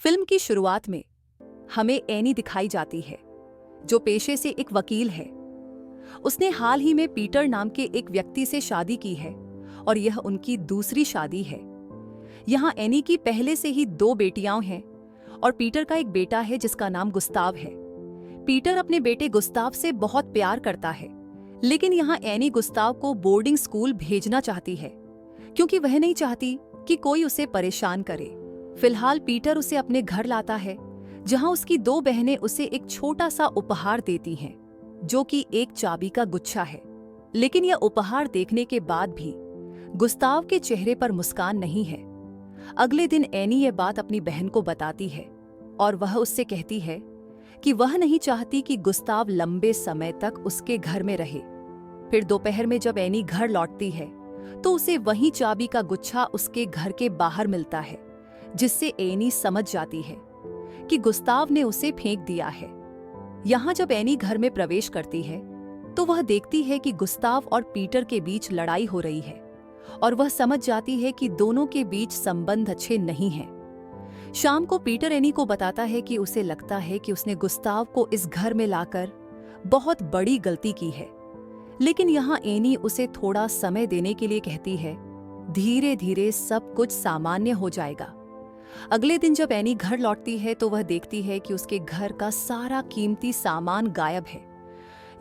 Film की शुरुआत में हमें एनी दिखाई जाती है, जो पेशे से एक वकील है। उसने हाल ही में पीटर नाम के एक व्यक्ति से शादी की है और यह उनकी दूसरी शादी है। यहाँ एनी की पहले से ही 2 बेटियां हैं और पीटर का एक बेटा है जिसका नाम गुस्ताव है। पीटर अपने बेटे गुस्ताव से बहुत प्यार करता है, लेकिन यहाँ एनी गुस्ताव को बोर्डिंग स्कूल भेजना चाहती है क्योंकि वह नहीं चाहती कि कोई उसे परेशान करे। फिलहाल पीटर उसे अपने घर लाता है, जहां उसकी 2 बहनें उसे एक छोटा सा उपहार देती हैं, जो कि एक चाबी का गुच्छा है। लेकिन यह उपहार देखने के बाद भी गुस्ताव के चेहरे पर मुस्कान नहीं है। अगले दिन एनी यह बात अपनी बहन को बताती है और वह उससे कहती है कि वह नहीं चाहती कि गुस्ताव लंबे समय तक उसके घर में रहे। फिर दोपहर में जब एनी घर लौटती है तो उसे वही चाबी का गुच्छा उसके घर के बाहर मिलता है, जिससे एनी समझ जाती है कि गुस्ताव ने उसे फेंक दिया है। यहाँ जब एनी घर में प्रवेश करती है तो वह देखती है कि गुस्ताव और पीटर के बीच लड़ाई हो रही है और वह समझ जाती है कि दोनों के बीच संबंध अच्छे नहीं हैं। शाम को पीटर एनी को बताता है कि उसे लगता है कि उसने गुस्ताव को इस घर में लाकर बहुत बड़ी गलती की है, लेकिन यहाँ एनी उसे थोड़ा समय देने के लिए कहती है। धीरे धीरे सब कुछ सामान्य हो जाएगा। अगले दिन जब एनी घर लौटती है तो वह देखती है कि उसके घर का सारा कीमती सामान गायब है।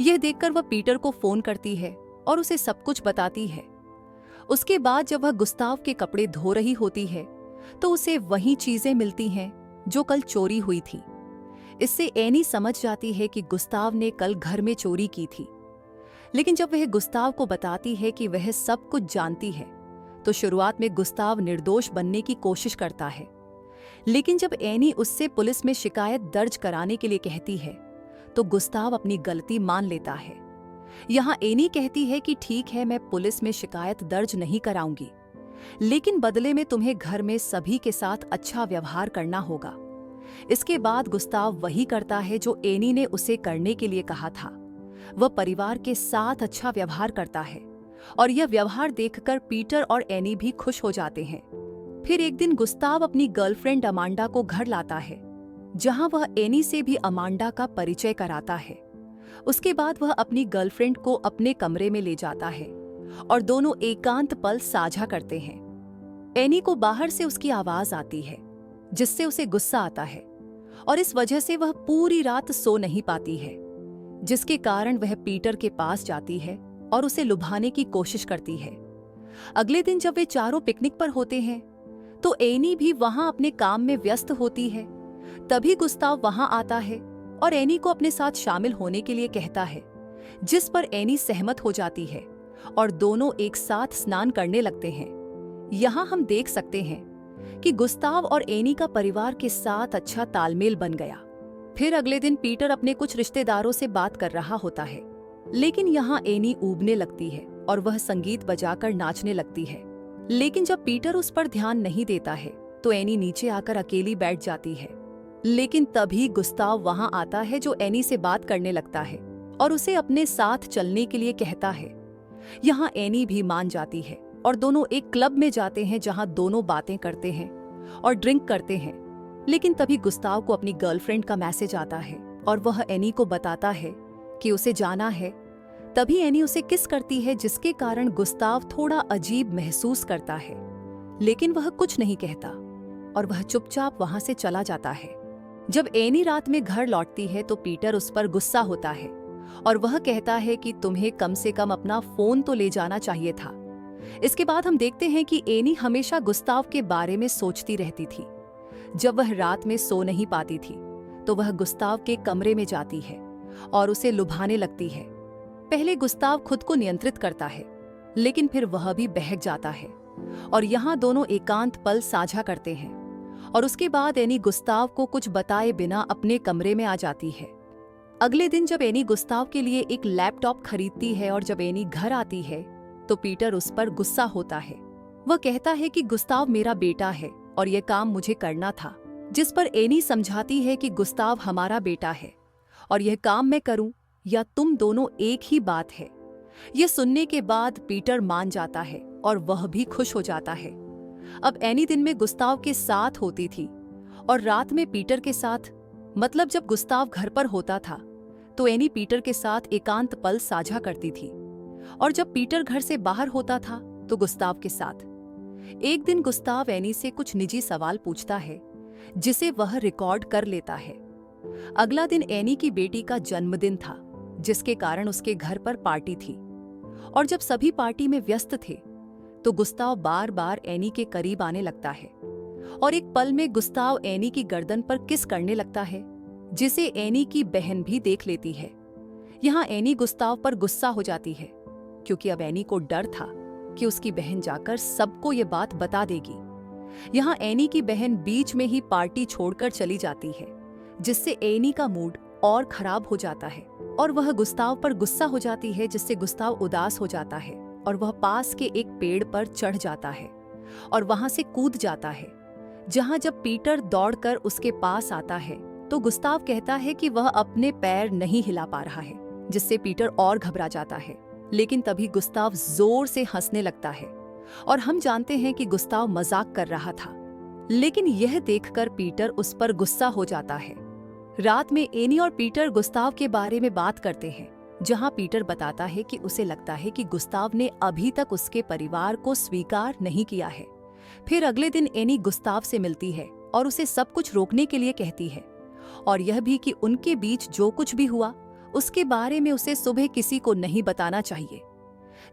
यह देखकर वह पीटर को फोन करती है और उसे सब कुछ बताती है। उसके बाद जब वह गुस्ताव के कपड़े धो रही होती है तो उसे वही चीजें मिलती हैं जो कल चोरी हुई थी। इससे एनी समझ जाती है कि गुस्ताव ने कल घर में चोरी की थी। लेकिन जब वह गुस्ताव को बताती है कि वह सब कुछ जानती है तो शुरुआत में गुस्ताव निर्दोष बनने की कोशिश करता है, लेकिन जब एनी उससे पुलिस में शिकायत दर्ज कराने के लिए कहती है तो गुस्ताव अपनी गलती मान लेता है। यहाँ एनी कहती है कि ठीक है, मैं पुलिस में शिकायत दर्ज नहीं कराऊंगी, लेकिन बदले में तुम्हें घर में सभी के साथ अच्छा व्यवहार करना होगा। इसके बाद गुस्ताव वही करता है जो एनी ने उसे करने के लिए कहा था। वह परिवार के साथ अच्छा व्यवहार करता है और यह व्यवहार देखकर पीटर और एनी भी खुश हो जाते हैं। फिर एक दिन गुस्ताव अपनी गर्लफ्रेंड अमांडा को घर लाता है, जहां वह एनी से भी अमांडा का परिचय कराता है। उसके बाद वह अपनी गर्लफ्रेंड को अपने कमरे में ले जाता है और दोनों एकांत पल साझा करते हैं। एनी को बाहर से उसकी आवाज आती है, जिससे उसे गुस्सा आता है और इस वजह से वह पूरी रात सो नहीं पाती है, जिसके कारण वह पीटर के पास जाती है और उसे लुभाने की कोशिश करती है। अगले दिन जब वे चारों पिकनिक पर होते हैं तो एनी भी वहां अपने काम में व्यस्त होती है। तभी गुस्ताव वहां आता है और एनी को अपने साथ शामिल होने के लिए कहता है, जिस पर एनी सहमत हो जाती है और दोनों एक साथ स्नान करने लगते हैं। यहाँ हम देख सकते हैं कि गुस्ताव और एनी का परिवार के साथ अच्छा तालमेल बन गया। फिर अगले दिन पीटर अपने कुछ रिश्तेदारों से बात कर रहा होता है, लेकिन यहाँ एनी ऊबने लगती है और वह संगीत बजाकर नाचने लगती है। लेकिन जब पीटर उस पर ध्यान नहीं देता है तो एनी नीचे आकर अकेली बैठ जाती है। लेकिन तभी गुस्ताव वहां आता है, जो एनी से बात करने लगता है और उसे अपने साथ चलने के लिए कहता है। यहाँ एनी भी मान जाती है और दोनों एक क्लब में जाते हैं, जहां दोनों बातें करते हैं और ड्रिंक करते हैं। लेकिन तभी गुस्ताव को अपनी गर्लफ्रेंड का मैसेज आता है और वह एनी को बताता है कि उसे जाना है। तभी एनी उसे किस करती है, जिसके कारण गुस्ताव थोड़ा अजीब महसूस करता है, लेकिन वह कुछ नहीं कहता और वह चुपचाप वहां से चला जाता है। जब एनी रात में घर लौटती है तो पीटर उस पर गुस्सा होता है और वह कहता है कि तुम्हें कम से कम अपना फोन तो ले जाना चाहिए था। इसके बाद हम देखते हैं कि एनी हमेशा गुस्ताव के बारे में सोचती रहती थी। जब वह रात में सो नहीं पाती थी तो वह गुस्ताव के कमरे में जाती है और उसे लुभाने लगती है। पहले गुस्ताव खुद को नियंत्रित करता है, लेकिन फिर वह भी बहक जाता है और यहाँ दोनों एकांत पल साझा करते हैं। और उसके बाद एनी गुस्ताव को कुछ बताए बिना अपने कमरे में आ जाती है। अगले दिन जब एनी गुस्ताव के लिए एक लैपटॉप खरीदती है और जब एनी घर आती है तो पीटर उस पर गुस्सा होता है। वह कहता है कि गुस्ताव मेरा बेटा है और यह काम मुझे करना था, जिस पर एनी समझाती है कि गुस्ताव हमारा बेटा है और यह काम मैं करूं या तुम दोनों एक ही बात है। यह सुनने के बाद पीटर मान जाता है और वह भी खुश हो जाता है। अब एनी दिन में गुस्ताव के साथ होती थी और रात में पीटर के साथ, मतलब जब गुस्ताव घर पर होता था तो एनी पीटर के साथ एकांत पल साझा करती थी, और जब पीटर घर से बाहर होता था तो गुस्ताव के साथ। एक दिन गुस्ताव एनी से कुछ निजी सवाल पूछता है जिसे वह रिकॉर्ड कर लेता है। अगला दिन एनी की बेटी का जन्मदिन था, जिसके कारण उसके घर पर पार्टी थी, और जब सभी पार्टी में व्यस्त थे तो गुस्ताव बार बार एनी के करीब आने लगता है, और एक पल में गुस्ताव एनी की गर्दन पर किस करने लगता है, जिसे एनी की बहन भी देख लेती है। यहाँ एनी गुस्ताव पर गुस्सा हो जाती है, क्योंकि अब एनी को डर था कि उसकी बहन जाकर सबको ये बात बता देगी। यहाँ एनी की बहन बीच में ही पार्टी छोड़कर चली जाती है, जिससे एनी का मूड और खराब हो जाता है, और वह गुस्ताव पर गुस्सा हो जाती है, जिससे गुस्ताव उदास हो जाता है, और वह पास के एक पेड़ पर चढ़ जाता है और वहां से कूद जाता है। जहां जब पीटर दौड़कर उसके पास आता है तो गुस्ताव कहता है कि वह अपने पैर नहीं हिला पा रहा है, जिससे पीटर और घबरा जाता है। लेकिन तभी गुस्ताव जोर से हंसने लगता है, और हम जानते हैं कि गुस्ताव मजाक कर रहा था, लेकिन यह देखकर पीटर उस पर गुस्सा हो जाता है। रात में एनी और पीटर गुस्ताव के बारे में बात करते हैं, जहां पीटर बताता है कि उसे लगता है कि गुस्ताव ने अभी तक उसके परिवार को स्वीकार नहीं किया है। फिर अगले दिन एनी गुस्ताव से मिलती है और उसे सब कुछ रोकने के लिए कहती है, और यह भी कि उनके बीच जो कुछ भी हुआ उसके बारे में उसे सुबह किसी को नहीं बताना चाहिए।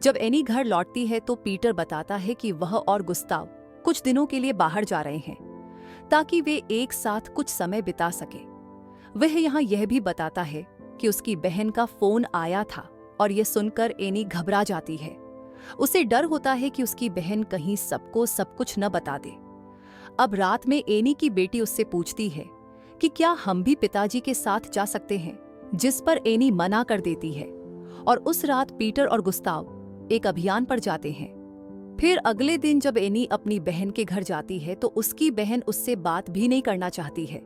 जब एनी घर लौटती है तो पीटर बताता है कि वह और गुस्ताव कुछ दिनों के लिए बाहर जा रहे हैं, ताकि वे एक साथ कुछ समय बिता सके। वह यहाँ यह भी बताता है कि उसकी बहन का फोन आया था, और यह सुनकर एनी घबरा जाती है। उसे डर होता है कि उसकी बहन कहीं सबको सब कुछ न बता दे। अब रात में एनी की बेटी उससे पूछती है कि क्या हम भी पिताजी के साथ जा सकते हैं, जिस पर एनी मना कर देती है, और उस रात पीटर और गुस्ताव एक अभियान पर जाते हैं। फिर अगले दिन जब एनी अपनी बहन के घर जाती है तो उसकी बहन उससे बात भी नहीं करना चाहती है,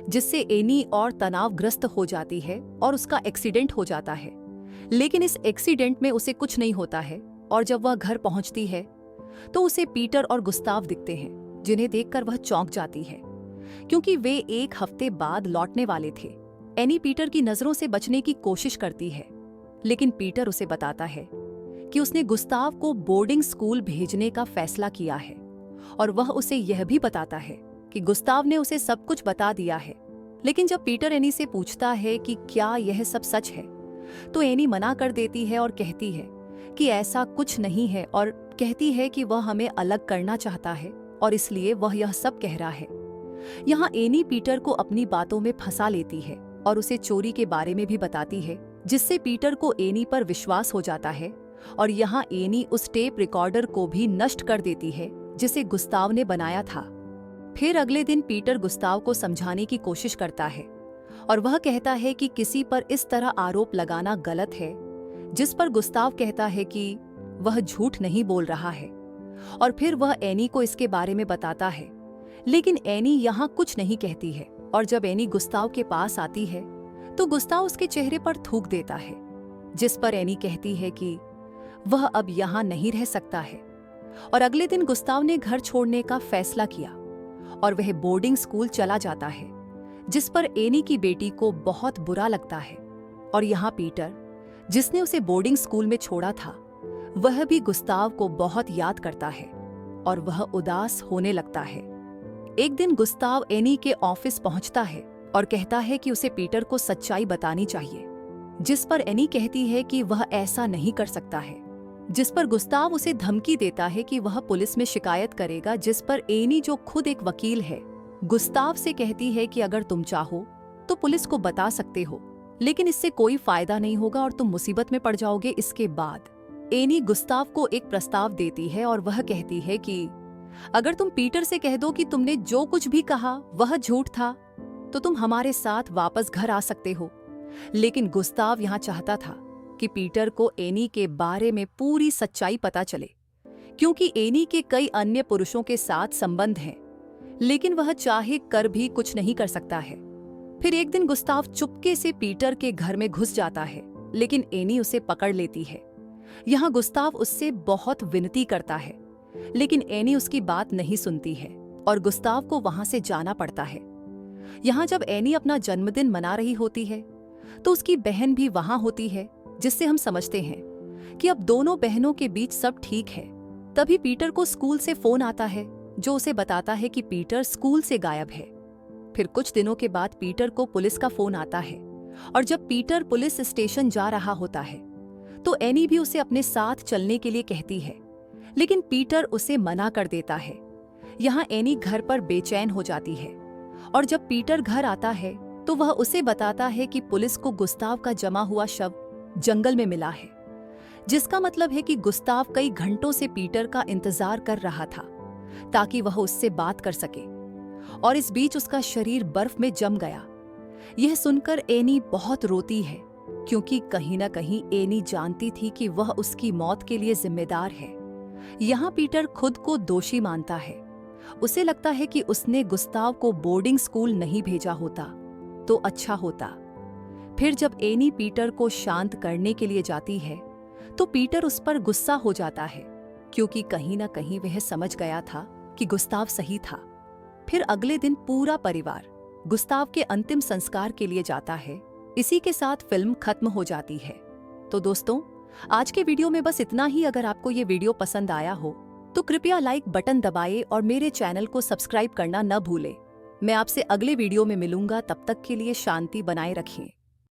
जिससे एनी और तनावग्रस्त हो जाती है और उसका एक्सीडेंट हो जाता है। लेकिन इस एक्सीडेंट में उसे कुछ नहीं होता है, और जब वह घर पहुंचती है तो उसे पीटर और गुस्ताव दिखते हैं, जिन्हें देखकर वह चौंक जाती है, क्योंकि वे एक हफ्ते बाद लौटने वाले थे। एनी पीटर की नजरों से बचने की कोशिश करती है, लेकिन पीटर उसे बताता है कि उसने गुस्ताव को बोर्डिंग स्कूल भेजने का फैसला किया है, और वह उसे यह भी बताता है कि गुस्ताव ने उसे सब कुछ बता दिया है। लेकिन जब पीटर एनी से पूछता है कि क्या यह सब सच है, तो एनी मना कर देती है और कहती है कि ऐसा कुछ नहीं है, और कहती है कि वह हमें अलग करना चाहता है और इसलिए वह यह सब कह रहा है। यहाँ एनी पीटर को अपनी बातों में फंसा लेती है और उसे चोरी के बारे में भी बताती है, जिससे पीटर को एनी पर विश्वास हो जाता है, और यहाँ एनी उस टेप रिकॉर्डर को भी नष्ट कर देती है जिसे गुस्ताव ने बनाया था। फिर अगले दिन पीटर गुस्ताव को समझाने की कोशिश करता है, और वह कहता है कि किसी पर इस तरह आरोप लगाना गलत है, जिस पर गुस्ताव कहता है कि वह झूठ नहीं बोल रहा है, और फिर वह एनी को इसके बारे में बताता है। लेकिन एनी यहाँ कुछ नहीं कहती है, और जब एनी गुस्ताव के पास आती है तो गुस्ताव उसके चेहरे पर थूक देता है, जिस पर एनी कहती है कि वह अब यहाँ नहीं रह सकता है। और अगले दिन गुस्ताव ने घर छोड़ने का फैसला किया और वह बोर्डिंग स्कूल चला जाता है, जिस पर एनी की बेटी को बहुत बुरा लगता है। और यहाँ पीटर, जिसने उसे बोर्डिंग स्कूल में छोड़ा था, वह भी गुस्ताव को बहुत याद करता है और वह उदास होने लगता है। एक दिन गुस्ताव एनी के ऑफिस पहुंचता है और कहता है कि उसे पीटर को सच्चाई बतानी चाहिए, जिस पर एनी कहती है कि वह ऐसा नहीं कर सकता है, जिस पर गुस्ताव उसे धमकी देता है कि वह पुलिस में शिकायत करेगा, जिस पर एनी, जो खुद एक वकील है, गुस्ताव से कहती है कि अगर तुम चाहो तो पुलिस को बता सकते हो, लेकिन इससे कोई फायदा नहीं होगा और तुम मुसीबत में पड़ जाओगे। इसके बाद एनी गुस्ताव को एक प्रस्ताव देती है और वह कहती है कि अगर तुम पीटर से कह दो कि तुमने जो कुछ भी कहा वह झूठ था, तो तुम हमारे साथ वापस घर आ सकते हो। लेकिन गुस्ताव यहाँ चाहता था कि पीटर को एनी के बारे में पूरी सच्चाई पता चले, क्योंकि एनी के कई अन्य पुरुषों के साथ संबंध हैं, लेकिन वह चाहे कर भी कुछ नहीं कर सकता है। फिर एक दिन गुस्ताव चुपके से पीटर के घर में घुस जाता है, लेकिन एनी उसे पकड़ लेती है। यहाँ गुस्ताव उससे बहुत विनती करता है, लेकिन एनी उसकी बात नहीं सुनती है और गुस्ताव को वहां से जाना पड़ता है। यहाँ जब एनी अपना जन्मदिन मना रही होती है तो उसकी बहन भी वहां होती है, जिससे हम समझते हैं कि अब दोनों बहनों के बीच सब ठीक है। तभी पीटर को स्कूल से फोन आता है जो उसे बताता है कि पीटर स्कूल से गायब है। फिर कुछ दिनों के बाद पीटर को पुलिस का फोन आता है और जब पीटर पुलिस स्टेशन जा रहा होता है तो एनी भी उसे अपने साथ चलने के लिए कहती है, लेकिन पीटर उसे मना कर देता है। यहाँ एनी घर पर बेचैन हो जाती है और जब पीटर घर आता है तो वह उसे बताता है कि पुलिस को गुस्ताव का जमा हुआ शव जंगल में मिला है, जिसका मतलब है कि गुस्ताव कई घंटों से पीटर का इंतजार कर रहा था ताकि वह उससे बात कर सके, और इस बीच उसका शरीर बर्फ में जम गया। यह सुनकर एनी बहुत रोती है क्योंकि कहीं ना कहीं एनी जानती थी कि वह उसकी मौत के लिए जिम्मेदार है। यहाँ पीटर खुद को दोषी मानता है। उसे लगता है कि उसने गुस्ताव को बोर्डिंग स्कूल नहीं भेजा होता तो अच्छा होता। फिर जब एनी पीटर को शांत करने के लिए जाती है तो पीटर उस पर गुस्सा हो जाता है क्योंकि कहीं ना कहीं वह समझ गया था कि गुस्ताव सही था। फिर अगले दिन पूरा परिवार गुस्ताव के अंतिम संस्कार के लिए जाता है। इसी के साथ फिल्म खत्म हो जाती है। तो दोस्तों, आज के वीडियो में बस इतना ही। अगर आपको ये वीडियो पसंद आया हो तो कृपया लाइक बटन दबाएं और मेरे चैनल को सब्सक्राइब करना न भूलें। मैं आपसे अगले वीडियो में मिलूंगा, तब तक के लिए शांति बनाए रखें।